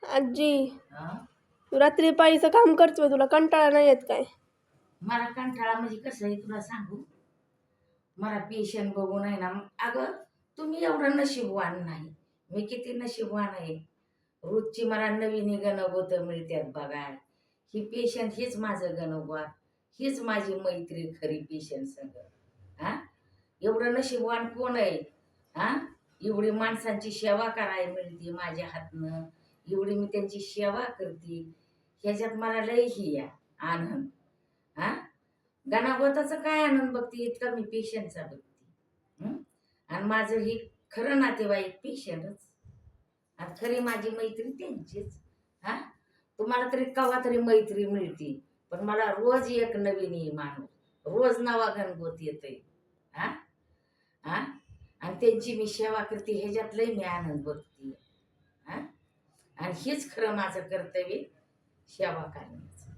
आजी, हा? तू रात्री पाळीचं काम करतो, तुला कंटाळा नाही येत काय? मला कंटाळा म्हणजे कसं आहे तुला सांगू, मला पेशंट बघून आहे ना, अगं तुम्ही एवढं नशीबवान नाही, मी किती नशीबवान आहे. रोजची मला नवीन गणगोत मिळतात बघा. ही पेशंट हीच माझं गणगोत, हीच माझी मैत्री खरी पेशंट संग. हा, एवढं नशीबवान कोण आहे? हा, एवढी माणसांची सेवा करायला मिळते माझ्या हातनं, एवढी मी त्यांची सेवा करते, ह्याच्यात मला लय ही या आनंद. हा, गणागोताचा काय आनंद बघते इतका मी पेशंटचा बघते. आणि माझं ही खरं नातेवाईक पेशंटच, आणि खरी माझी मैत्री त्यांचीच. हा, तुम्हाला तरी कवा तरी मैत्री मिळते, पण मला रोज एक नवीन ही माणूस, रोज नवा गणगोत येतोय. हा, हा, आणि त्यांची मी सेवा करते, ह्याच्यात लय मी आनंद बघते. हा, आणि हेच खरं माझं कर्तव्य, सेवा करण्याचं.